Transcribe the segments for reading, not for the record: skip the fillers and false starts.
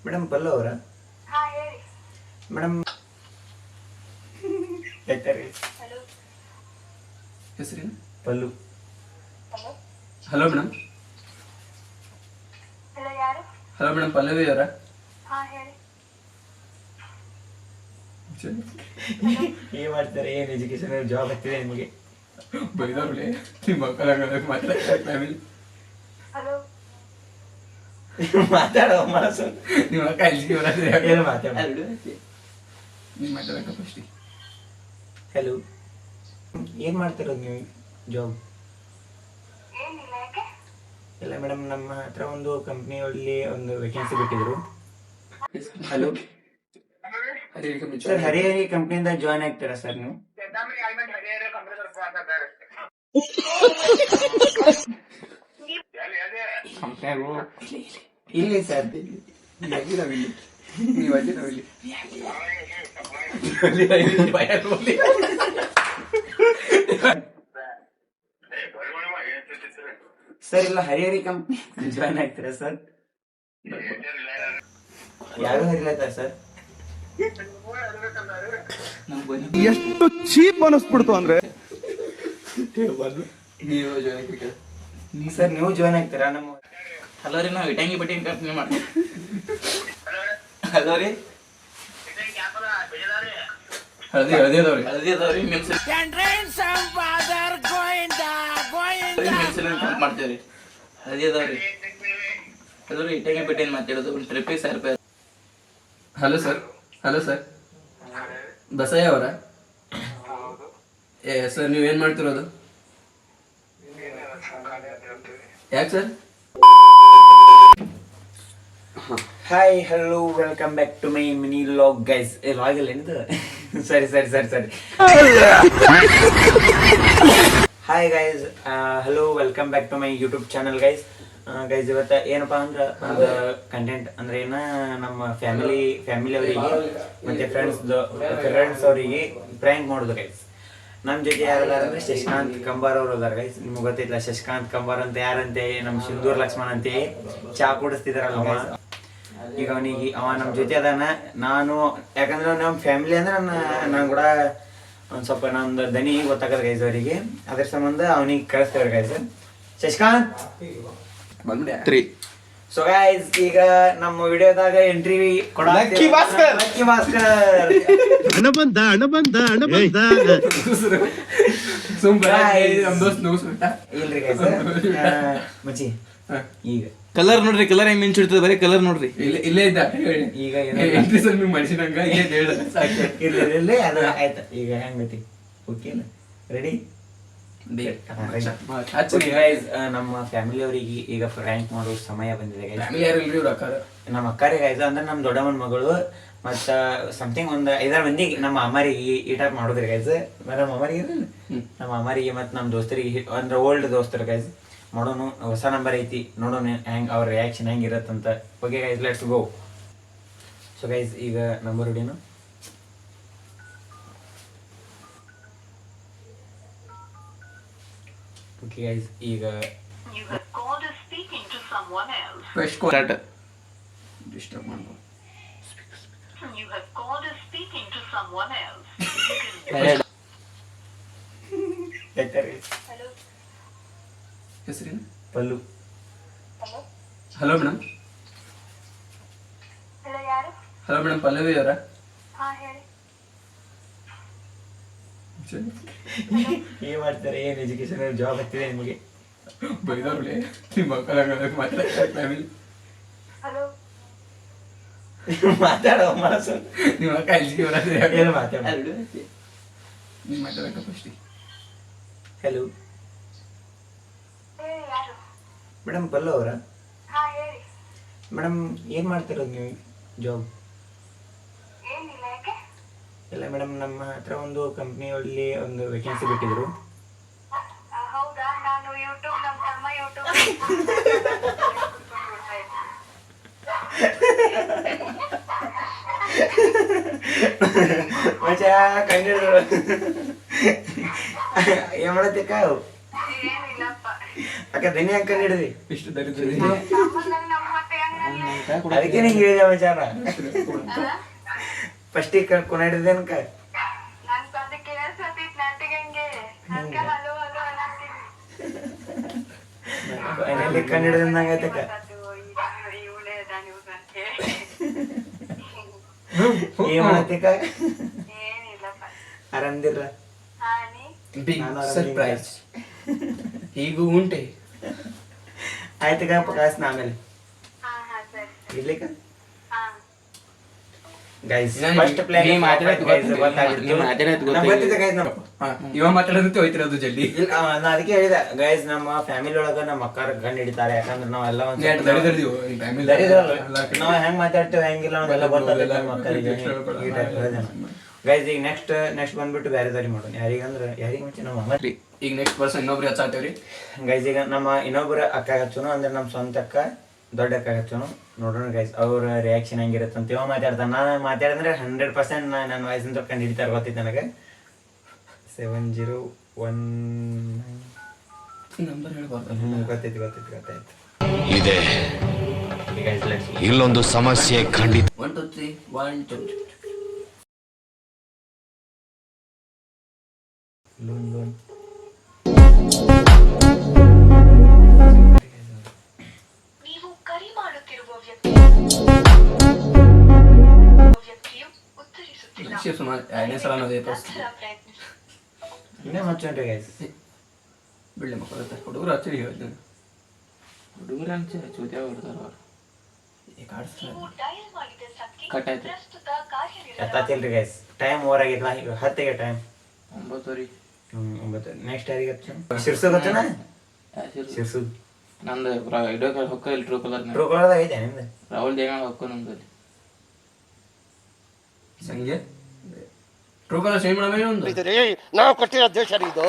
Madam ಪಲ್ಲು ಅವರ madam ಹೆಸರೇನು? Pallu. Hello madam. Hello madam, Pallavi ಅವರ? ಏನ್ ಮಾಡ್ತಾರೆ? ಏನ್ ಎಜುಕೇಶನ್ ಜಾಬ್ ಆಗ್ತಿದೆ ನಿಮಗೆ? ಬೈದವ್ರೆ ನಿಮ್ಮ ಮಕ್ಕಳ ಫ್ಯಾಮಿಲಿ ಮಾತಾಡೋ ಮನಸ್ಸು. ನಿಮ್ಮ ಅಕ್ಕ ಇಲ್ಲಿ ಏನು ಮಾತಾಡೋದು? ನೀವು ಮಾತಾಡಕ್ಕ ಫಸ್ಟಿ. ಹಲೋ, ಏನು ಮಾಡ್ತಿರೋದು ನೀವು ಜಾಬ್? ಇಲ್ಲ ಮೇಡಮ್, ನಮ್ಮ ಹತ್ರ ಒಂದು ಕಂಪ್ನಿಯಲ್ಲಿ ಒಂದು ವೇಕೆನ್ಸಿ ಬಿಟ್ಟಿದ್ರು. ಹಲೋ ಸರ್, ಹರಿಹರಿ ಕಂಪ್ನಿಯಿಂದ ಜಾಯ್ನ್ ಆಗ್ತೀರಾ ಸರ್ ನೀವು? ಇಲ್ಲಿ ಸರ್, ನೀವು ಅಲ್ಲಿ ನಾವಿಲ್ಲಿ. ಸರ್ ಇಲ್ಲ, ಹರಿಹರಿ ಕಂಪ್ನಿ ಜಾಯ್ನ್ ಆಗ್ತೀರಾ ಸರ್? ಯಾರು ಹರಿಲತ್ತ ಸರ್? ಎಷ್ಟು ಚೀಪ್ ಅನಿಸ್ಬಿಡ್ತು ಅಂದ್ರೆ. ನೀವು ಜಾಯ್ನ್ ಆಗ್ಬೇಕ ಸರ್, ನೀವು ಜಾಯ್ನ್ ಆಗ್ತೀರಾ ನಮ್ಮ? ಹಲೋ ರೀ, ನಾವು ಇಟಂಗಿ ಬಟ್ಟಿ ಕಂಪ್ನಿ ಮಾಡ್ತೀವಿ. ಹಲೋ ರೀ, ಹಳದಿ ಅದಾವ್ರಿ ಮಾಡ್ತೇವ್ರಿ. ಹಳದಿ ಅದಾವ್ರಿ. ಹಲೋ ರೀ, ಇಟಂಗಿ ಬಟ್ಟಿ ಏನ್ ಮಾತಾಡೋದು? ಒಂದು ಟ್ರಿಪ್ಪಿಗೆ 1000 ರೂಪಾಯಿ. Hello sir. Hello sir, Basayya ಅವರ? ಏ ಸರ್, ನೀವೇನ್ ಮಾಡ್ತಿರೋದು? ಯಾಕೆ sir? Hi, hello, welcome back to my mini log guys. Log ಇಲ್ಲ ಏನಿದು? ಸರಿ. Hi guys, hello, welcome back to my YouTube channel guys. Guys, ಇವತ್ತು ಏನಪ್ಪಾ ಅಂದ್ರೆ ಒಂದು ಕಂಟೆಂಟ್ ಅಂದ್ರೆ ಏನ, ನಮ್ಮ ಫ್ಯಾಮಿಲಿ ಅವರಿಗೆ ಮತ್ತೆ ಫ್ರೆಂಡ್ಸ್ ಅವರಿಗೆ ಪ್ರ್ಯಾಂಕ್ ಮಾಡೋದು ಗೈಸ್. ನಮ್ಮ ಜೊತೆ ಯಾರದಾರ ಅಂದ್ರೆ ಶಶಿಕಾಂತ್ ಕಂಬಾರ್ ಅವ್ರು ಅದಾರ ಗೈಸ್. ನಿಮ್ಗೆ ಗೊತ್ತಿಲ್ಲ ಶಶಿಕಾಂತ್ ಕಂಬಾರ್ ಅಂತ ಯಾರಂತೆ? ನಮ್ಮ ಸಿಂಧೂರ್ ಲಕ್ಷ್ಮಣ್ ಅಂತೆ ಚಾ ಕುಡಿಸ್ತಿದಾರಲ್ಲ ಈಗ ಅವನಿಗೆ. ಅವ ನಮ್ಮ ಜೊತೆ ಅದಾನ. ನಾನು ಯಾಕಂದ್ರೆ ನಮ್ಮ ಫ್ಯಾಮಿಲಿ ಅಂದ್ರೆ ನಾನು ಕೂಡ ಒಂದು ಸ್ವಲ್ಪ ನಂದು ದನಿ ಗೊತ್ತಾಗದ ಗೈಸ್ ಅವರಿಗೆ. ಅದ್ರ ಸಂಬಂಧ ಅವನಿಗೆ ಕಳಿಸ್ತೇವ್ರಿ ಗೈಸ್. ಶಶಿಕಾಂತ್ ಬಂದ್ಬಿಡ್ರಿ. ಸೊ ಗೈಸ್, ಈಗ ನಮ್ಮ ವಿಡಿಯೋದಾಗ ಎಂಟ್ರಿ ಕೊಡ ಲಕ್ಕಿ ಭಾಸ್ಕರ್. ಹಣ ಬಂದ ಇಲ್ರಿ ಗೈಸ್, ಮಚ್ಚಿ ಈಗ ಕಲರ್ ನೋಡ್ರಿ, ಕಲರ್ ಹೆಂಗ್ ಮಿಂಚಿಡ್ತದೆ, ಬರೀ ಕಲರ್ ನೋಡ್ರಿ. ಇಲ್ಲೇ ಇದ್ದ ಈಗ ಮನುಷ್ಯನಂಗ ಇರ್ಲಿ ಅದು ಆಯ್ತು. ಈಗ ಹೆಂಗೈತಿ? Okay, ready? ನಮ್ಮ ಫ್ಯಾಮಿಲಿ ಅವರಿಗೆ ಈಗ ಪ್ರ್ಯಾಂಕ್ ಮಾಡೋ ಸಮಯ ಬಂದಿದೆ ಗೈಸ್. ನಮ್ಮ ಅಕ್ಕಾರಿ ಗೈಸ್ ಅಂದ್ರೆ ನಮ್ಮ ದೊಡ್ಡಮ್ಮನ ಮಗಳು ಮತ್ತ ಸಮಥಿಂಗ್ ಒಂದು 5-6 ಮಂದಿಗೆ ನಮ್ಮ ಅಮ್ಮರಿಗೆ ಈ ಟೈಪ್ ಮಾಡೋದ್ರಿ ಗೈಸ್. ನಮ್ಮ ಅಮ್ಮರಿಗೆ ನಮ್ಮ ಅಮ್ಮರಿಗೆ ಮತ್ತು ನಮ್ಮ ದೋಸ್ತರಿಗೆ ಅಂದ್ರೆ ಓಲ್ಡ್ ದೋಸ್ತರು ಗೈಸ್ ಮಾಡೋನು. ಹೊಸ ನಂಬರ್ ಐತಿ, ನೋಡೋಣ ಹೆಂಗ್ ಅವ್ರ ರಿಯಾಕ್ಷನ್ ಹೆಂಗಿರತ್ತಂತ. Okay guys, let's go. So guys, ಈಗ ನಂಬರ್ ಹೊಡಿನು. ಓಕೆ ಗೈಸ್, ಈಗ ಡಿಸ್ಟರ್ಬ್ ಮಾಡ್ಬೋದು. ಹೆಸರೇನು? Pallu. Hello madam. Hello madam, Pallavi ಅವರ? ಏನ್ ಮಾಡ್ತಾರೆ? ಏನ್ ಎಜುಕೇಶನ್ ಜಾಬ್ ಆಗ್ತಿದೆ ನಿಮಗೆ? ಬೈದವ್ರೆ ನಿಮ್ಮ ಮಕ್ಕಳ ಫ್ಯಾಮಿಲಿ ಮಾತಾಡೋ ಮನಸ್ಸು. ನಿಮ್ಮ ಅಕ್ಕ ಇಲ್ಲಿ ಏನು ಮಾತಾಡೋದು? ನೀವು ಮಾತಾಡಕ್ಕ ಫಸ್ಟಿ. ಹಲೋ ಮೇಡಮ್, ಪಲ್ಲು ಅವರ? ಮೇಡಮ್, ಏನು ಮಾಡ್ತಿರೋದು ನೀವು ಜಾಬ್? ಇಲ್ಲ ಮೇಡಮ್, ನಮ್ಮ ಹತ್ರ ಒಂದು ಕಂಪ್ನಿಯಲ್ಲಿ ಒಂದು ವೇಕೆನ್ಸಿ ಬಿಟ್ಟಿದ್ರು. ಕಂಡಿದ್ರು ಏನ್ ಮಾಡತ್ತಿಕ್ಕ? ಅಕ್ಕ ದನಿ ಅಂಕ ಹಿಡಿದಿ ಇಷ್ಟು ದರಿದ್ರಿ. ಅದಕ್ಕೆ ನಿಂಗೆ ಹೇಳಿದೆ ಮಚಾನ ಫಸ್ಟಿಗೆ ಕುಣ ಹಿಡಿದೇನಕ ಫೈನಲಿ ಕಣ್ಣು ಹಿಡಿದಂಗಾಯ್ತಕ್ಕ ಏನ್ ಮಾಡತ್ತಿಕ ಆರಾಮ್ದಿರ ಬಿಗ್ ಸರ್ಪ್ರೈಸ್ ಹೀಗೂ ಉಂಟೆ ಆಯ್ತಕ್ಕ ಕಾಸ್ನ ಆಮೇಲೆ ಇರ್ಲಿಕ್ಕ ಗೈಸ್ ಫಸ್ಟ್ ಪ್ಲಾನ್ ನೀ ಮಾತಾಡೋದು ಗೊತ್ತಿದೆ guys. ಇವ ಮಾತಾಡೋದಕ್ಕೆ ಹೋಯ್ತಿರೋದು ಜಲ್ದಿ ನಾ ಅದಕ್ಕೆ ಹೇಳಿದೆ ಗೈಸ್ ನಮ್ಮ ಫ್ಯಾಮಿಲಿ ಒಳಗ ನಮ್ಮ ಅಕ್ಕಾರ ಗಂಡು ಹಿಡಿತಾರೆ ಯಾಕಂದ್ರೆ ನಾವೆಲ್ಲ ಒಂದ್ ನಾವ್ ಹೆಂಗ್ ಮಾತಾಡ್ತೇವೆ ಹೆಂಗಿಲ್ಲ ನಾವೆಲ್ಲ ಗೊತ್ತಾಗ್ತದೆ ನಮ್ಮ ಅಕ್ಕರಿಗೆ ಗೈಸ್ ಈಗ ನೆಕ್ಸ್ಟ್ ಬಂದ್ಬಿಟ್ಟು ಬೇರೆ ದಾರಿ ಮಾಡೋಣ ಯಾರಿಗಂದ್ರೆ ಯಾರಿಗೆ ಮುಂಚೆ ನಮ್ಮ ಅಮ್ಮ ಈಗ ನೆಕ್ಸ್ಟ್ ಪರ್ಸನ್ ಇನ್ನೊಬ್ರು ಹಚ್ಚಾತೇವ್ರಿ ಗೈಸ್ ಈಗ ನಮ್ಮ ಇನ್ನೊಬ್ಬರ ಅಕ್ಕ ಹಚ್ಚೋನು ಅಂದ್ರೆ ನಮ್ಮ ಸ್ವಂತ ಅಕ್ಕ ದೊಡ್ಡ ಅಕ್ಕ ಹಚ್ಚೋನು ನೋಡೋಣ ಗೈಸ್ ಅವ್ರ ರಿಯಾಕ್ಷನ್ ಹೆಂಗಿರುತ್ತೆ ಅಂತ ಇವ ಮಾತಾಡ್ತಾನೆ ನಾನು ಮಾತಾಡಿದ್ರೆ 100% ನನ್ನ ವಾಯ್ಸ್ ಅಂತ ಕಂಡು ಹಿಡಿತಾರೆ ಗೊತ್ತಿತ್ತು ನನಗೆ 701 ನಂಬರ್ ಹೇಳ್ಬಾರ್ದು ಗೊತ್ತಾಯ್ತು ಇದೆ ಇಲ್ಲೊಂದು ಸಮಸ್ಯೆ ಖಂಡಿತ 1 2 3 1 2 ಲೋನ್ ನೀವು ಕರೆ ಮಾಡುತ್ತಿರುವ ವ್ಯಕ್ತಿಯು ಉತ್ತರಿಸುತ್ತಿಲ್ಲ. ಸುಮಾರು 2ನೇ ಸಲ ಅನ್ನೋದೇ ನಂತರ ಪ್ರಯತ್ನಿಸಿ. ಇನ್ನೇ ಮಚ್ಚುಂಟು ಗೈಸ್ ಬಿಡ್ಲಿ ಮಕ್ಕಳು ಹುಡುಗರು ಹಚ್ಚಿ ಹೇಳ್ತೀನಿ ಹುಡುಗರು ಹಂಚಿ ಚೂತ್ಯಾಗ ಹೊಡ್ತಾರ ಅವ್ರು ಈಗ ಆಡ್ಸ್ತಾರೆ ನೀವು ಡಯಲ್ ಮಾಡಿದ ಸಂಖ್ಯೆ ಕಟ್ ಆಯ್ತು. ಪ್ರಸ್ತುತ ಕಾರ್ಯನಿರತ. ಎತ್ತಾತಿಲ್ರಿ ಗೈಸ್ ಟೈಮ್ ಓವರ್ ಆಗಿಲ್ಲ ಈಗ 10ಗೆ ಟೈಮ್ 9 9 ನೆಕ್ಸ್ಟ್ ಯಾರಿಗೆ ಹಚ್ಚು ಶಿರ್ಸೋದು ಹಚ್ಚೋಣ ಶಿರ್ಸೋದು ನಂದು ವಿಡಿಯೋ ಕಾಲ್ ಹೊಕ್ಕ ಇಲ್ಲಿ ಟ್ರೂ ಕಲರ್ ಟ್ರೂ ಕಲರ್ದಾಗ ಐತೆ ನಿಮ್ದು ರಾಹುಲ್ ದೇಗಾಣ ಹೊಕ್ಕ ನಮ್ದಲ್ಲಿ ಸಂಜೆ ಟ್ರೂ ಕಲರ್ ಸೇಮ್ ಮಾಡಬೇಕು ಒಂದು ನಾವು ಕೊಟ್ಟಿರೋ ದೇಶ ಇದು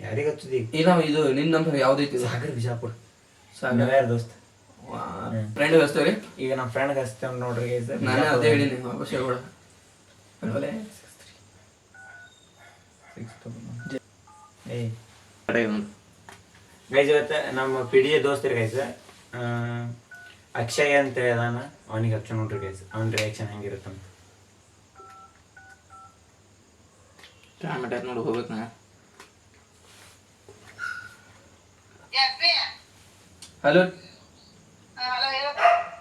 ಯಾರಿಗೆ ಹಚ್ಚುದು ಈಗ ಇಲ್ಲ ಇದು ನಿನ್ನ ನಂಬರ್ ಯಾವ್ದೈತಿ ಸಾಗರ್ ಬಿಜಾಪುರ ಸಾಗರ್ ಯಾರು ದೋಸ್ತ ಫ್ರೆಂಡ್ ಹಚ್ತೇವ್ರಿ ಈಗ ನಮ್ಮ ಫ್ರೆಂಡ್ ಹಚ್ತೇವ್ ನೋಡ್ರಿ ಗೈಸ್ ನಾನೇ ಅದೇ ಹೇಳಿನಿ ಅವಶ್ಯ ಕೂಡ ಗೈಸ್ ಇವತ್ತು ನಮ್ಮ ಪಿಡಿಯ ದೋಸ್ತರಿ ಗೈಸ್ ಅಕ್ಷಯ್ ಅಂತ ಅದಾನ ಅವನಿಗೆ ಹಚ್ಚ ನೋಡ್ರಿ ಗೈಸ್ ಅವನ ರಿಯಾಕ್ಷನ್ ಹೆಂಗಿರುತ್ತಂತ ಟೊಮೆಟೊ ನೋಡಿ ಹೋಗ್ಬೇಕು ನಾ ಹಲೋ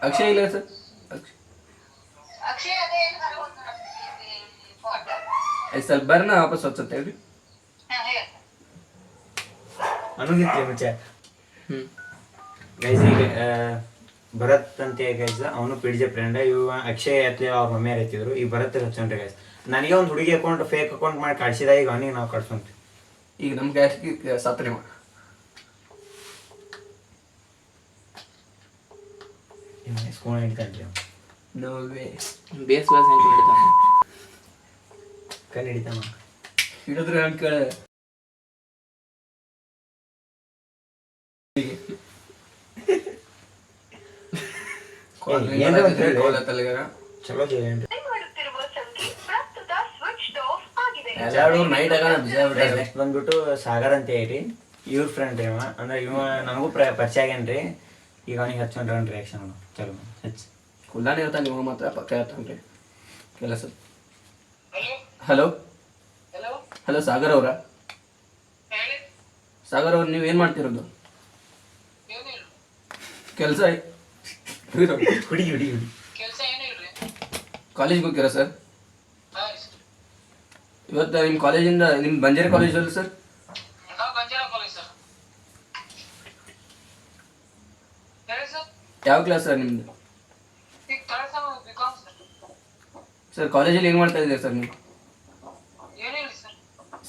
ಅಕ್ಷಯ್ ಇಲ್ಲ ಸರ್ ಸ್ವಲ್ಪ ಬರ್ನ ವಾಪಸ್ ಹಚ್ಚತ್ತೇವ್ರಿ ಅನುಗಿತ್ರಿ ಮುಚ್ಚ ಗೈಸ್ ಈಗ ಭರತ್ ಅಂತ ಗೈಸ್ ಅವನು ಪಿಡಿಜೆ ಫ್ರೆಂಡ್ ಇವ ಅಕ್ಷಯ್ ಅತ್ಲಿ ಅವ್ರ ಮಮ್ಮಿಯರ್ ಎತ್ತಿದ್ರು ಈ ಭರತ್ ಹಚ್ಚೋಣ್ರಿ ಗೈಸ್ ನನಗೆ ಒಂದು ಹುಡುಗಿ ಅಕೌಂಟ್ ಫೇಕ್ ಅಕೌಂಟ್ ಮಾಡಿ ಕಳ್ಸಿದ ಈಗ ಅವನಿಗೆ ನಾವು ಕಳ್ಸೋಂತೀವಿ ಈಗ ನಮ್ಮ ಗ್ಯಾಸ್ಗೆ ಸತ್ರಿ ಸ್ಕೂಲ್ ಹಿಡಿತಾನ್ರಿ ಅವ ನೋ ವೇ ಬೇಸ್ ವಾಸ್ ಹೆಂಗೆ ಹಿಡಿತಾನೆ ಕಣ್ಣು ಹಿಡಿತಾನ ಹಿಡಿದ್ರೆ ಅಂತ ಕೇಳ ಚಲೋ ಏನ್ರಿ ಕರೆ ಮಾಡುತ್ತಿರುವ ಸಂಖ್ಯೆ ಪ್ರಸ್ತುತ ಸ್ವಿಚ್ಡ್ ಆಫ್ ಆಗಿದೆ. ಎಲ್ಲಾರು ನೈಟ್ ಆಗ ನೆಕ್ಸ್ಟ್ ಬಂದ್ಬಿಟ್ಟು ಸಾಗರ್ ಅಂತ ಹೇಳಿ ಇವ್ರ ಫ್ರೆಂಡ್ ಇವ ಅಂದ್ರೆ ಇವ ನನಗೂ ಪರಿಚಯ ಆಗ್ಯಾನ್ರಿ ಈಗ ಅವನಿಗೆ ಹಚ್ಕೊಂಡ್ರೆ ರಿಯಾಕ್ಷನ್ ಚಲೋ ಹಚ್ಚಿ ಕುಲ್ಲಾನೇ ಇರ್ತಾನೆ ನೀವು ಮಾತ್ರ ಪಕ್ಕ ಇರ್ತಾನ್ರಿ ಕೆಲಸ ಹಲೋ ಹಲೋ ಸಾಗರ್ ಅವರ ಸಾಗರ್ ಅವ್ರು ನೀವು ಏನು ಮಾಡ್ತಿರೋದು ಕೆಲಸ ಹುಡುಗಿ ಕಾಲೇಜ್ಗೆ ಹೋಗ್ತೀರಾ ಸರ್ ಇವತ್ತು ನಿಮ್ಮ ಕಾಲೇಜಿಂದ ನಿಮ್ಮ ಬಂಜಾರ ಕಾಲೇಜ್ ಅಲ್ಲ ಸರ್ ಯಾವ ಕ್ಲಾಸ್ ಸರ್ ನಿಮ್ದು ಸರ್ ಕಾಲೇಜಲ್ಲಿ ಏನು ಮಾಡ್ತಾ ಇದ್ದೀರಾ ಸರ್ ನೀವು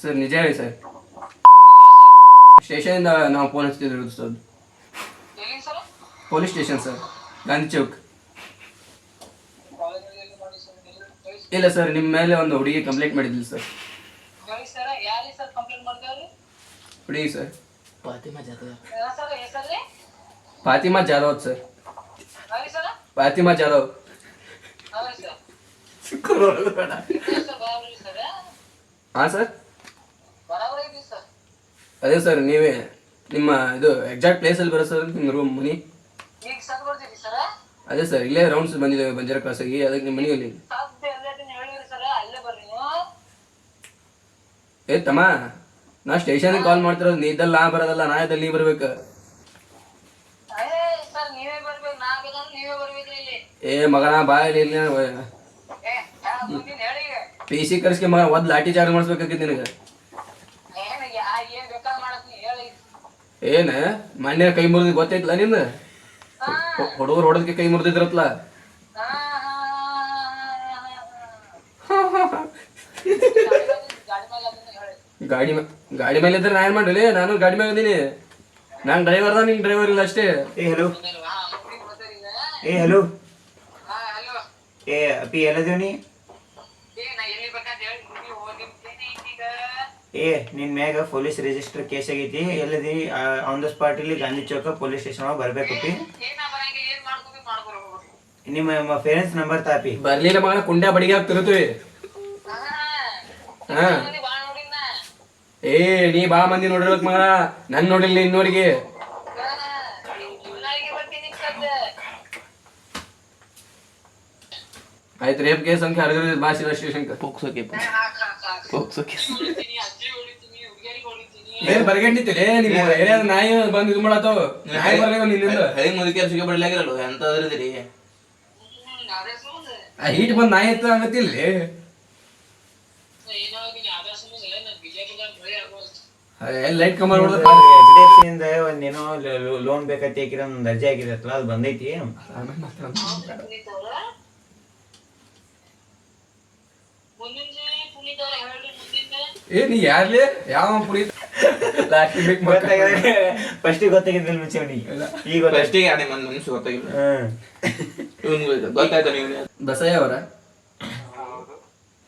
ಸರ್ ನಿಜ ಹೇಳಿ ಸರ್ ಸ್ಟೇಷನಿಂದ ನಾವು ಫೋನ್ ಹಚ್ತಿದ್ರು sir police station sir Gandhi Chowk ಇಲ್ಲ ಸರ್ ನಿಮ್ಮ ಮೇಲೆ ಒಂದು ಹುಡುಗಿ ಕಂಪ್ಲೇಂಟ್ ಮಾಡಿದ್ವಿ ಸರ್ ಹುಡುಗಿ ಸರ್ ಫಾತಿಮಾ ಜಾಧವ್ ಸರ್ ಫಾತಿಮಾ ಜಾಧವ್ ಹಾಂ ಸರ್ ಅದೇ ಸರ್ ನೀವೇ ನಿಮ್ಮ ಇದು ಎಕ್ಸಾಕ್ಟ್ ಪ್ಲೇಸಲ್ಲಿ ಬರೋ ಸರ್ ನಿಮ್ಮ ರೂಮ್ ಮನಿ? ಈಗ ಸದ್ ಬರ್ತೀರಿ ಸರ್? ಅದೇ ಸರ್, ಇಲ್ಲೇ ರೌಂಡ್ಸ್ ಬಂದಿದ್ದೇವೆ ಬಂಜಾರ ಕ್ರಾಸಾಗಿ, ಅದಕ್ಕೆ ನಿಮ್ಮ ಮನೆಯಲ್ಲಿ. ಸದ್ ಎಲ್ಲದನ್ನ ಹೇಳಿರಿ ಸರ್, ಅಲ್ಲೇ ಬರ್ರಿ ನೀವು. ಏ ತಮ್ಮ, ನಾ ಸ್ಟೇಷನ್ಗೆ ಕಾಲ್ ಮಾಡ್ತಿರೋದು, ನೀ ಇದ್ದಲ್ಲಿ ನಾ ಬರೋದಲ್ಲ, ನಾ ಇದ್ದಲ್ಲಿ ನೀ ಬರ್ಬೇಕು. ಸರ್ ನೀವೇ ಬರ್ಬೇಕು, ನಾ ಬೇಕಂದ್ರೆ ನೀವೇ ಬರ್ಬೇಕ್ರಿ ಇಲ್ಲಿ. ಏ ಮಗನ ಬಾ ಇಲ್ಲಿ ಮುಂದಿನ ಹೇಳಿ ಈಗ. ಪಿ ಸಿ ಕರ್ಸ್ಕೆ ಮಗ ಒದ್ ಲಾಠಿ ಚಾರ್ಜ್ ಮಾಡಿಸ್ಬೇಕಾಗಿತ್ತು ನಿನಗೆ. ಏನ್ ಬೇಕಾದ್ರೆ ಮಾಡತ್ನಿ ಹೇಳಿ. ಏನ ಮೊನ್ನೆ ಕೈ ಮುರಿದ್ ಗೊತ್ತೈತ್ಲ ನಿಂದ? ಹುಡುಗರು ಹೊಡೋದಕ್ಕೆ ಕೈ ಮುರಿದಿದ್ರತ್ಲ. ಗಾಡಿ ಮೇಲೆ ಇದ್ರೆ ನಾ ಏನ್ ಮಾಡಲಿ? ನಾನು ಗಾಡಿ ಮೇಲೆ ಇದೀನಿ, ನಾನು ಡ್ರೈವರ್ ನಿಂಗೆ ಡ್ರೈವರ್ ಇಲ್ಲ ಅಷ್ಟೇ. ಏ ಹಲೋ, ಏ ಹಲೋ, ಏ ಅಪ್ಪಿ ಎಲ್ಲದೇವ್ ನೀ? ಏ ನಿನ್ ಮ್ಯಾಗ ಪೊಲೀಸ್ ರಿಜಿಸ್ಟರ್ ಕೇಸ್ ಆಗೈತಿ, ಎಲ್ಲದಿ ಆನ್ ದ ಸ್ಪಾಟ್ ಇಲ್ಲಿ ಗಾಂಧಿ ಚೌಕ ಪೊಲೀಸ್ ಸ್ಟೇಷನ್ ಒಳಗೆ ಬರ್ಬೇಕಪ್ಪಿ. ನಿಮ್ಮ ಪೇರೆಂಟ್ಸ್ ನಂಬರ್ ತಾಪಿ. ಬರ್ಲಿಲ್ಲ ಮಗನ ಕುಂಡ್ಯಾ ಬಡಿಗೆ ಆಗ್ತಿರುತ್ತವೆ. ಹಾ ಏ ನೀ ಬಾ ಮಂದಿ ನೋಡಿರ್ಬೇಕು ಮಗನ, ನನ್ ನೋಡಿಲ್ಲ ಇನ್ನೋರಿಗೆ. ಆಯ್ತು, ರೇಪ್ ಕೇಸ್ ಸಂಖ್ಯೆ ಹರಿದ ಭಾಷೆ ಸ್ಟೇಷನ್ಗೆ ಪೋಕ್ಸೋ ಕೇಸ್. ಏನ್ ಬರ್ಗಂಡಿತ್ತಿಲ್ಲ ನಿಮ್ಮ ಏರಿಯಾದ ನಾಯಿ ಬಂದು ಇದು ಮಾಡತ್ತವ. ನಾಯಿ ಬರ್ಲಿಲ್ಲ ನಿನ್ನಿಂದ. ಹಳಿ ಮುದುಕಿಯರು ಸಿಗ ಬಿಡ್ಲಾಗಿರಲ್ಲ ಎಂತ ಅದ್ರದಿರಿ. ಆ ಹೀಟ್ ಬಂದ್ ನಾಯಿ ಎತ್ತ ಆಗತ್ತಿಲ್ಲ. ಲೈಟ್ ಕಮರ್ HDFC ಇಂದ ಒಂದೇನೋ ಲೋನ್ ಬೇಕಂತ ಹಾಕಿರ ಒಂದು ಅರ್ಜಿ ಆಗಿರತ್ತಲ್ಲ, ಅದು ಬಂದೈತಿ. ಏ ನೀ ಯಾರ್ಲಿ ಯಾವ ಪುನೀತ್ ಫಸ್ಟಿಗೆ ಗೊತ್ತಾಗಿದ್ದಿಲ್ಲ ಮುಂಚೆ ಅವನಿಗೆ, ಈಗ ಫಸ್ಟಿಗೆ ಆನೆ ಒಂದು ನಿಮಿಷ ಗೊತ್ತಾಗಿಲ್ಲ. ಗೊತ್ತಾಯ್ತು ನೀವು ಬಸಯ್ಯ ಅವರ?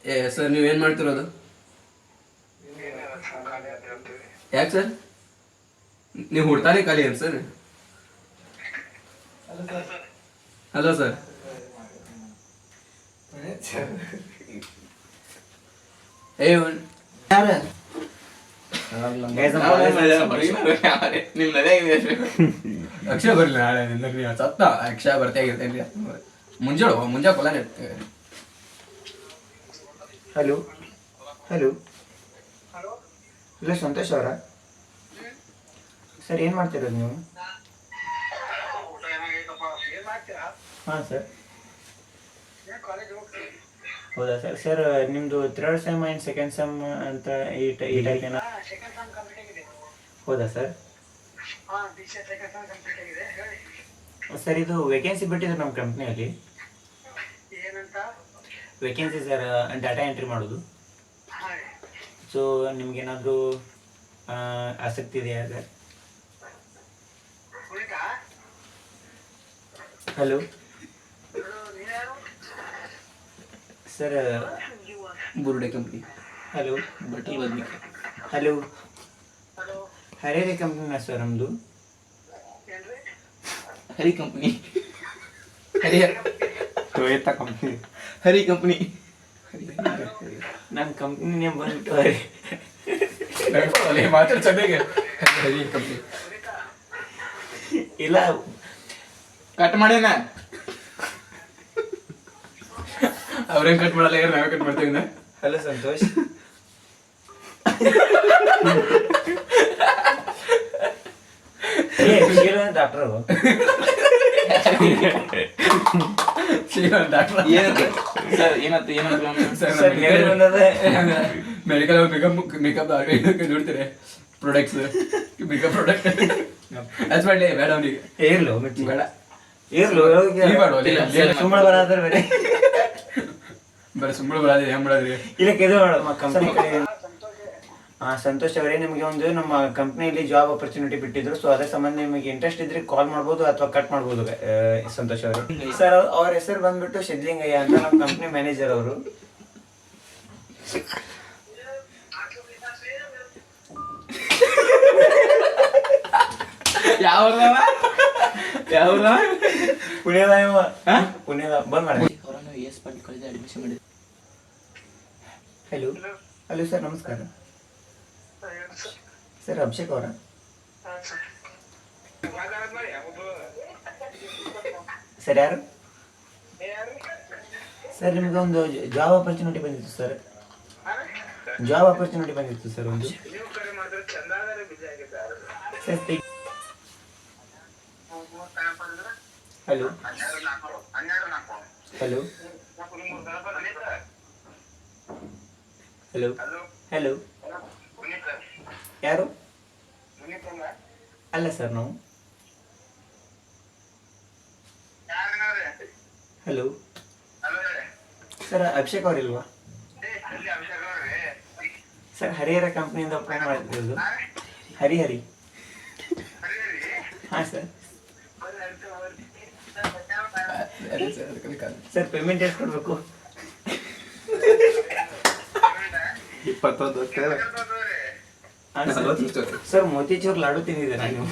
ಏ ಸರ್, ನೀವೇನ್ ಮಾಡ್ತಿರೋದು? ಯಾಕೆ ಸರ್, ನೀವು ಹುಡ್ತಾನೆ ಖಾಲಿ ಅಂತ ಸರ್? Hello sir. ಏ ಯಾರ ನಿಮ್ ನದೇ ಅಕ್ಷಯ ಬರ್ಲಿ ನಾಳೆ ಸತ್ತ. ಅಕ್ಷಯ ಬರ್ತಾ ಆಗಿರ್ತೇನೆ ಮುಂಜಾನೆ ಕೊಲಾನೆ ಇರ್ತೇವೆ. ಹಲೋ ಹಲೋ, ಇಲ್ಲ ಸಂತೋಷ್ ಅವರ? ಸರ್ ಏನು ಮಾಡ್ತಿರೋದು ನೀವು? ಹಾಂ ಸರ್. ಹೌದಾ ಸರ್? ಸರ್ ನಿಮ್ಮದು 3rd sem and 2nd sem ಅಂತ ಈ ಟೈಪ್ ಏನೋ? ಹೌದಾ ಸರ್? ಸರ್ ಇದು ವೇಕೆನ್ಸಿ ಬಿಟ್ಟಿದ್ರು ನಮ್ಮ ಕಂಪ್ನಿಯಲ್ಲಿ. ವೇಕೆನ್ಸಿ ಸರ್, ಡಾಟಾ ಎಂಟ್ರಿ ಮಾಡೋದು. ಸೊ ನಿಮ್ಗೇನಾದರೂ ಆಸಕ್ತಿ ಇದೆಯಾ ಸರ್? ಹಲೋ ಸರ್, ಬುರುಡೆ ಕಂಪ್ನಿ. ಹಲೋ ಬಟಲ್ ಬದ್ನಿಕೆ. ಹಲೋ, ಹರೇರಿ ಕಂಪ್ನಿನ ಸರ್ ನಮ್ಮದು? Hari company. Toyota company. Hari company. ನನ್ನ ಕಂಪ್ನಿ ನೇಮ್ ಬಂದ್ಬಿಟ್ಟು ಮಾತಾಡ್ ಚೆನ್ನಾಗಿ. ಕಂಪ್ನಿ ಇಲ್ಲ, ಕಟ್ ಮಾಡ್ಯಾನ. ಅವ್ರೇನ್ ಕಟ್ ಮಾಡಲ್ಲ, ನಾವೇ ಕಟ್ ಮಾಡ್ತೀವಿ. Hello Santosh. Doctor medical makeup ನೋಡ್ತೀರಿ ಪ್ರಾಡಕ್ಟ್ಸ್, ಮೇಕಪ್ ಪ್ರಾಡಕ್ಟ್ ಅದ್ ಮಾಡಲಿ ಬೇಡ ಅವನಿಗೆ. ಇರ್ಲು ಬೇಡ, ಇರ್ಲು ಸುಮ್ಮನೆ ಬರಾದ್ರೆ ಬೇರೆ ಬರೀ ಸುಮ್ಮನೆ ಬರೋದು ಹೆಂಗ್ ಮಾಡೋದ್ರಿ? ಇಲ್ಲ ಇದು ಕಂಪ್ನಿ ಕಡೆ. ಸಂತೋಷ್ ಅವರೇ, ನಿಮಗೆ ಒಂದು ನಮ್ಮ ಕಂಪ್ನಿಯಲ್ಲಿ ಜಾಬ್ ಆಪರ್ಚುನಿಟಿ ಬಿಟ್ಟಿದ್ರು. ಸೊ ಅದ್ರ ಸಂಬಂಧ ನಿಮಗೆ ಇಂಟ್ರೆಸ್ಟ್ ಇದ್ರೆ ಕಾಲ್ ಮಾಡ್ಬೋದು ಅಥವಾ ಕಟ್ ಮಾಡ್ಬೋದು. ಸಂತೋಷ್ ಅವರು ಸರ್, ಅವ್ರ ಹೆಸರು ಬಂದ್ಬಿಟ್ಟು ಸಿದ್ಲಿಂಗಯ್ಯ ಅಂತ, ನಮ್ಮ ಕಂಪ್ನಿ ಮ್ಯಾನೇಜರ್ ಅವರು. ಪುಣ್ಯದ ಪುಣ್ಯದ ಬಂದ್ ಮಾಡಿ. ಹಲೋ ಹಲೋ ಸರ್, ನಮಸ್ಕಾರ ಸರ್. ಅಭಿಷೇಕ್ ಅವರ? ಸರ್ ಯಾರು ಸರ್ ನಿಮ್ಗೆ ಒಂದು ಜಾಬ್ ಆಪರ್ಚುನಿಟಿ ಬಂದಿತ್ತು ಸರ್. ಜಾಬ್ ಆಪರ್ಚುನಿಟಿ ಬಂದಿತ್ತು ಸರ್ ಒಂದು. Sir hello hello hello hello ಯಾರು? ಅಲ್ಲ ಸರ್ ನಾವು. ಹಲೋ ಸರ್ ಅಭಿಷೇಕ್ ಅವರಿಲ್ವಾ ಸರ್? ಹರಿಹರ ಕಂಪ್ನಿಯಿಂದ ಫೋನ್ ಮಾಡ್ತಿರೋದು. ಹರಿಹರಿ. ಹಾಂ ಸರ್. ಸರ್ ಪೇಮೆಂಟ್ ಎಷ್ಟು ಕೊಡಬೇಕು? 21 ಹಾಂ ಸರ್. ಮೋತಿಚೂರ್ ಲಾಡು ತಿಂದಿದ್ದೀರಾ ನೀವು?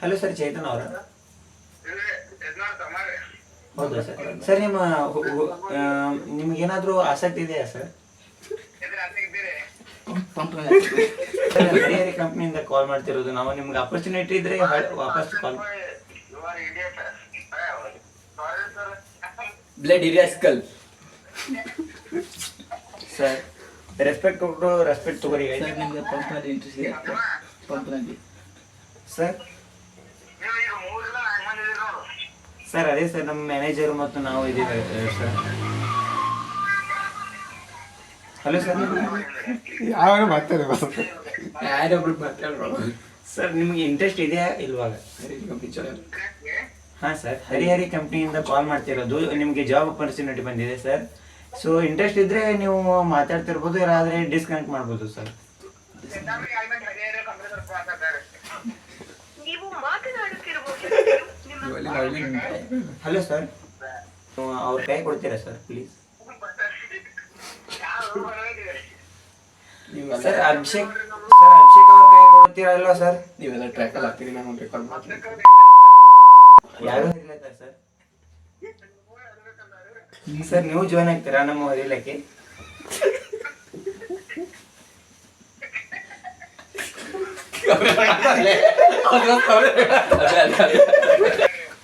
ಹಲೋ ಸರ್, ಚೇತನ್ ಅವರ? ಹೌದಾ ಸರ್? ಸರ್ ನಿಮ್ಗೇನಾದರೂ ಆಸಕ್ತಿ ಇದೆಯಾ ಸರ್? ಹರಿಹರಿ ಕಂಪ್ನಿಯಿಂದ ಕಾಲ್ ಮಾಡ್ತಿರೋದು ನಾವು. ನಿಮ್ಗೆ ಅಪರ್ಚುನಿಟಿ ಇದ್ರೆ ವಾಪಸ್ ಕಾಲ್. ಬ್ಲಡ್ ಇರಿಯಾಸ್ಕಲ್ ಸರ್ ರೆಸ್ಪೆಕ್ಟ್ ಕೊಟ್ಟು ರೆಸ್ಪೆಕ್ಟ್ ತಗೋರಿ. ಸರ್ ನಿಮ್ಗೆ ಪಂಪ್ನಲ್ಲಿ ಇಂಟ್ರೆಸ್ಟ್ ಇದೆ? ಪಂಪ್ನಲ್ಲಿ ಸರ್ ಸರ್ ಅದೇ ಸರ್ ನಮ್ಮ ಮ್ಯಾನೇಜರ್ ಮತ್ತು ನಾವು ಇದ್ದೀವಿ ಸರ್. Hello sir. ಯಾರು ಮಾತಾಡ ಯಾರೊಬ್ರು ಮಾತಾಡ್ರು. ಸರ್ ನಿಮ್ಗೆ ಇಂಟ್ರೆಸ್ಟ್ ಇದೆಯಾ ಇಲ್ವಾಗ? ಹಾಂ ಸರ್, ಹರಿಹರಿ ಕಂಪ್ನಿಯಿಂದ ಕಾಲ್ ಮಾಡ್ತಿರೋದು. ನಿಮಗೆ ಜಾಬ್ ಆಪರ್ಚುನಿಟಿ ಬಂದಿದೆ ಸರ್. ಸೊ ಇಂಟ್ರೆಸ್ಟ್ ಇದ್ದರೆ ನೀವು ಮಾತಾಡ್ತಿರ್ಬೋದು, ಇಲ್ಲಾದರೆ ಡಿಸ್ಕನೆಕ್ಟ್ ಮಾಡ್ಬೋದು ಸರ್. ನೀವು ಮಾತನಾಡುತ್ತಿರಬಹುದು. ಹಲೋ ಸರ್, ಅವ್ರ ಕೈ ಕೊಡ್ತೀರಾ ಸರ್ ಪ್ಲೀಸ್? ಸರ್ ಅಭಿಷೇಕ್ ಅವ್ರ ಕೈ ಕೊಡ್ತೀರಾ ಅಲ್ವಾ ಸರ್? ನೀವೆಲ್ಲ ಟ್ರ್ಯಾಕಲ್ಲಿ ಹಾಕ್ತೀರಿ, ನಾನು ರೆಕಾರ್ಡ್ ಮಾಡ್ತೀನಿ. ಯಾರು ಹರಿಲತ್ತಾರ ಸರ್? ಸರ್ ನೀವು ಜಾಯ್ನ್ ಆಗ್ತೀರಾ ನಮ್ಮ ಹರಿಲಕ್ಕೆ?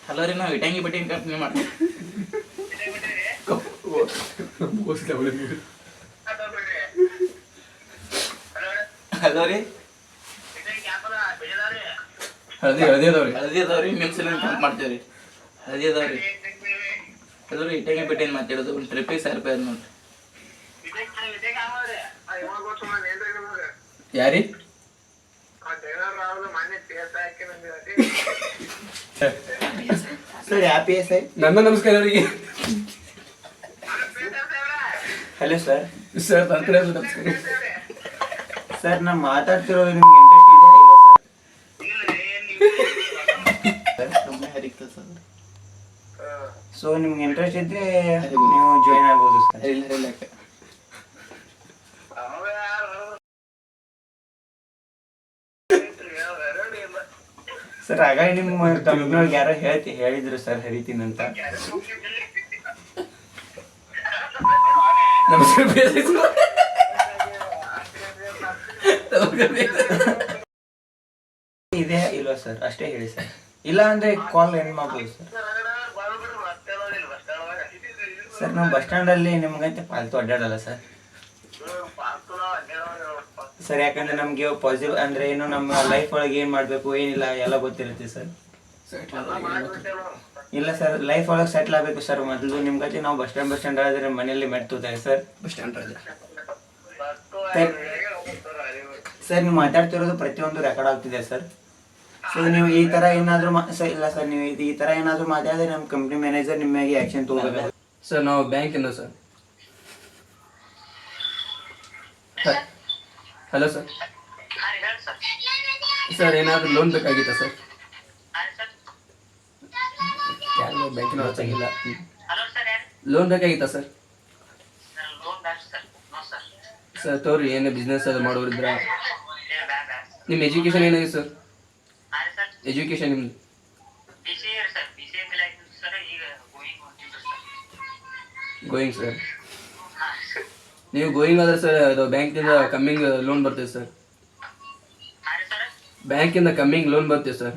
ಹಲೋ ರೀ, ನಾವು ಇಟಂಗಿ ಬಟ್ಟಿನ ಕಂಪ್ನಿ ಮಾಡ್ತೀವಿ. ಹಲೋ ರೀ, ಹಳದಿ ಅದಾವ್ರಿ. ಹಳದಿ ಅದಾವ್ರಿ, ಮೆಣಸಿನ ಕಂಪ್ ಮಾಡ್ತೀವಿ ರೀ. ಹಳದಿ ಅದಾವ್ರಿ. ಹಲೋ ರೀ, ಇಟಂಗಿ ಬಟ್ಟಿನ ಮಾತಾಡೋದು. ಒಂದು ಟ್ರಿಪ್ಪಿಗೆ 1000 ರೂಪಾಯಿ ಅದ ನೋಡ್ರಿ. ಯಾರಿ? Sir happy S I. ನನ್ನ ನಮಸ್ಕಾರ ಅವರಿಗೆ. Hello sir. ಸರ್ ನನ್ನ ಕಡೆ ನಮಸ್ಕಾರ. ಸರ್ ನಾನು ಮಾತಾಡ್ತಿರೋದು ನಿಮ್ಗೆ ಇಂಟ್ರೆಸ್ಟ್ ಇದೆಯಾ ಇಲ್ವಾ ಸರ್? ಸೊ ನಿಮ್ಗೆ ಇಂಟ್ರೆಸ್ಟ್ ಇದ್ರೆ ನೀವು ಜಾಯ್ನ್ ಆಗ್ಬೋದು ಸರ್. ಇಲ್ಲ ಸರ್ ಹಾಗಾಗಿ ನಿಮ್ಮ ಕಂಪ್ನಿಯೊಳಗೆ ಯಾರೋ ಹೇಳಿದ್ರು ಸರ್ ಹರಿತೀನಂತ. ನಮಸ್ಕಾರ. ಇದೆ ಇಲ್ವಾ ಸರ್ ಅಷ್ಟೇ ಹೇಳಿ ಸರ್. ಇಲ್ಲ ಅಂದ್ರೆ ಕಾಲ್ ಎಂಡ್ ಮಾಡ್ಬೋದು ಸರ್. ಸರ್ ನಾವು ಬಸ್ ಸ್ಟ್ಯಾಂಡಲ್ಲಿ ನಿಮ್ಗಂತೆ ಪಾಲ್ತು ಅಡ್ಡಾಡಲ್ಲ ಸರ್. ಸರ್ ಯಾಕಂದ್ರೆ ನಮಗೆ ಪಾಸಿಟಿವ್ ಅಂದ್ರೆ ಏನು ನಮ್ಮ ಲೈಫ್ ಒಳಗೆ ಏನು ಮಾಡಬೇಕು ಏನಿಲ್ಲ ಎಲ್ಲ ಗೊತ್ತಿರುತ್ತೆ ಸರ್. ಇಲ್ಲ ಸರ್, ಲೈಫ್ ಒಳಗೆ ಸೆಟ್ಲ್ ಆಗಬೇಕು ಸರ್. ಮೊದಲು ನಿಮ್ಗತ್ತೆ ನಾವು ಬಸ್ ಸ್ಟ್ಯಾಂಡ್ ಆದ್ರೆ ಮನೆಯಲ್ಲಿ ಮೆಟ್ತೋತಾರೆ ಸರ್. ಬಸ್ ಸ್ಟ್ಯಾಂಡ್ ರಾಜ. ಸರ್ ನೀವು ಮಾತಾಡ್ತಿರೋದು ಪ್ರತಿಯೊಂದು ರೆಕಾರ್ಡ್ ಆಗ್ತಿದೆ ಸರ್. ಸೊ ನೀವು ಈ ಥರ ಏನಾದರೂ ಇಲ್ಲ ಸರ್, ನೀವು ಈ ಥರ ಏನಾದರೂ ಮಾತಾಡಿದ್ರೆ ನಮ್ಮ ಕಂಪ್ನಿ ಮ್ಯಾನೇಜರ್ ನಿಮ್ಮ ಮೇಲೆ ಆ್ಯಕ್ಷನ್ ತೊಗೋಬೇಕು ಸರ್. ನಾವು ಬ್ಯಾಂಕಿಂದ ಸರ್. Hello sir. ಸರ್ ಏನಾದರೂ ಲೋನ್ ಬೇಕಾಗಿತ್ತಾ ಸರ್? ಯಾರು ಬ್ಯಾಂಕಿನ ಹೊರತಾಗಿಲ್ಲ. ಲೋನ್ ಬೇಕಾಗಿತ್ತಾ ಸರ್? ಸರ್ ತೋರಿ, ಏನೇ ಬಿಸ್ನೆಸ್ ಅದು ಮಾಡೋರಿದ್ರ. ನಿಮ್ಮ ಎಜುಕೇಶನ್ ಏನಾಗಿದೆ ಸರ್? ಎಜುಕೇಶನ್ ನಿಮ್ದು? Going sir. ನೀವು ಗೋಯಿಂಗ್ ಆದ್ರೆ ಸರ್ ಅದು ಬ್ಯಾಂಕಿಂದ ಕಮ್ಮಿಂಗ್ ಲೋನ್ ಬರ್ತದೆ ಸರ್. ಬ್ಯಾಂಕಿಂದ ಕಮ್ಮಿಂಗ್ ಲೋನ್ ಬರ್ತದೆ ಸರ್.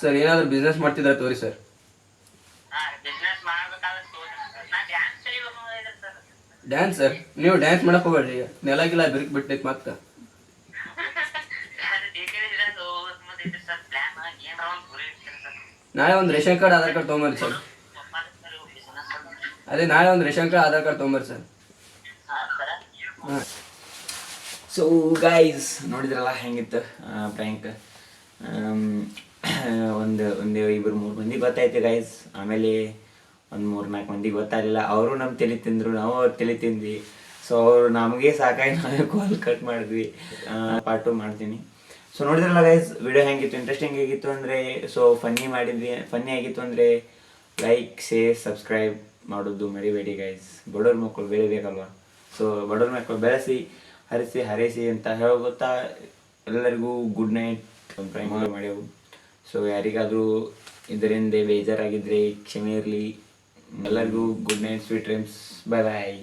ಸರ್ ಏನಾದರೂ ಬಿಸ್ನೆಸ್ ಮಾಡ್ತಿದ್ರೆ ತೋರಿ ಸರ್. ಡ್ಯಾನ್ಸ್ ಸರ್, ನೀವು ಡ್ಯಾನ್ಸ್ ಮಾಡಕ್ಕೆ ಹೋಗ್ಬೇಡ್ರಿ ಈಗ, ನೆಲಗಿಲ್ಲ ಬಿರುಕು ಬಿಟ್ಟೈತೆ ಮತ್ತೆ. ನಾಳೆ ಒಂದು ರೇಷನ್ ಕಾರ್ಡ್ ಆಧಾರ್ ಕಾರ್ಡ್ ತೊಗೊಂಬರ್ರಿ ಸರ್. ಅದೇ ನಾಳೆ ಒಂದು ರೇಷನ್ ಕಾರ್ಡ್ ಆಧಾರ್ ಕಾರ್ಡ್ ತೊಗೊಂಬರ್ರಿ ಸರ್. ಹಾಂ. ಸೊ ಗೈಸ್ ನೋಡಿದ್ರಲ್ಲ ಹೆಂಗಿತ್ತು ಪ್ರ್ಯಾಂಕ್. ಒಂದು ಇಬ್ಬರು 3 ಮಂದಿ ಗೊತ್ತಾಯ್ತು ಗೈಸ್. ಆಮೇಲೆ ಒಂದು 3-4 ಮಂದಿ ಗೊತ್ತಾಗಲಿಲ್ಲ. ಅವರು ನಮ್ಮ ತಲೆ ತಿಂದರು, ನಾವು ಅವ್ರು ತಲೆ ತಿಂದ್ವಿ. ಸೊ ಅವರು ನಮಗೆ ಸಾಕಾಗಿ ನಾವೇ ಕಾಲ್ ಕಟ್ ಮಾಡಿದ್ವಿ. ಪಾರ್ಟ್ 2 ಮಾಡ್ತೀನಿ. ಸೊ ನೋಡಿದ್ರಲ್ಲ ಗೈಸ್ ವಿಡಿಯೋ ಹೆಂಗಿತ್ತು, ಇಂಟ್ರೆಸ್ಟಿಂಗ್ ಆಗಿತ್ತು ಅಂದರೆ, ಸೊ ಫನ್ನಿ ಆಗಿತ್ತು ಅಂದರೆ ಲೈಕ್ ಶೇರ್ ಸಬ್ಸ್ಕ್ರೈಬ್ ಮಾಡೋದು ಮರಿಬೇಡಿ ಗೈಸ್. ಬಡವ್ರ ಮಕ್ಕಳು ಬೆಳಿಬೇಕಲ್ವ. ಸೊ ಬಡವ್ರ ಮಕ್ಕಳು ಬೆಳೆಸಿ ಹರಿಸಿ ಅಂತ ಹೇಳ್ಬೋತಾ ಎಲ್ಲರಿಗೂ ಗುಡ್ ನೈಟ್ ಮಾಡ್ಯಾವು. ಸೊ ಯಾರಿಗಾದರೂ ಇದರಿಂದ ಬೇಜಾರಾಗಿದ್ದರೆ ಕ್ಷಮೆ ಇರಲಿ. ಎಲ್ಲರಿಗೂ ಗುಡ್ ನೈಟ್, ಸ್ವೀಟ್ ಡ್ರೀಮ್ಸ್, ಬಾಯ್ ಬಾಯ್.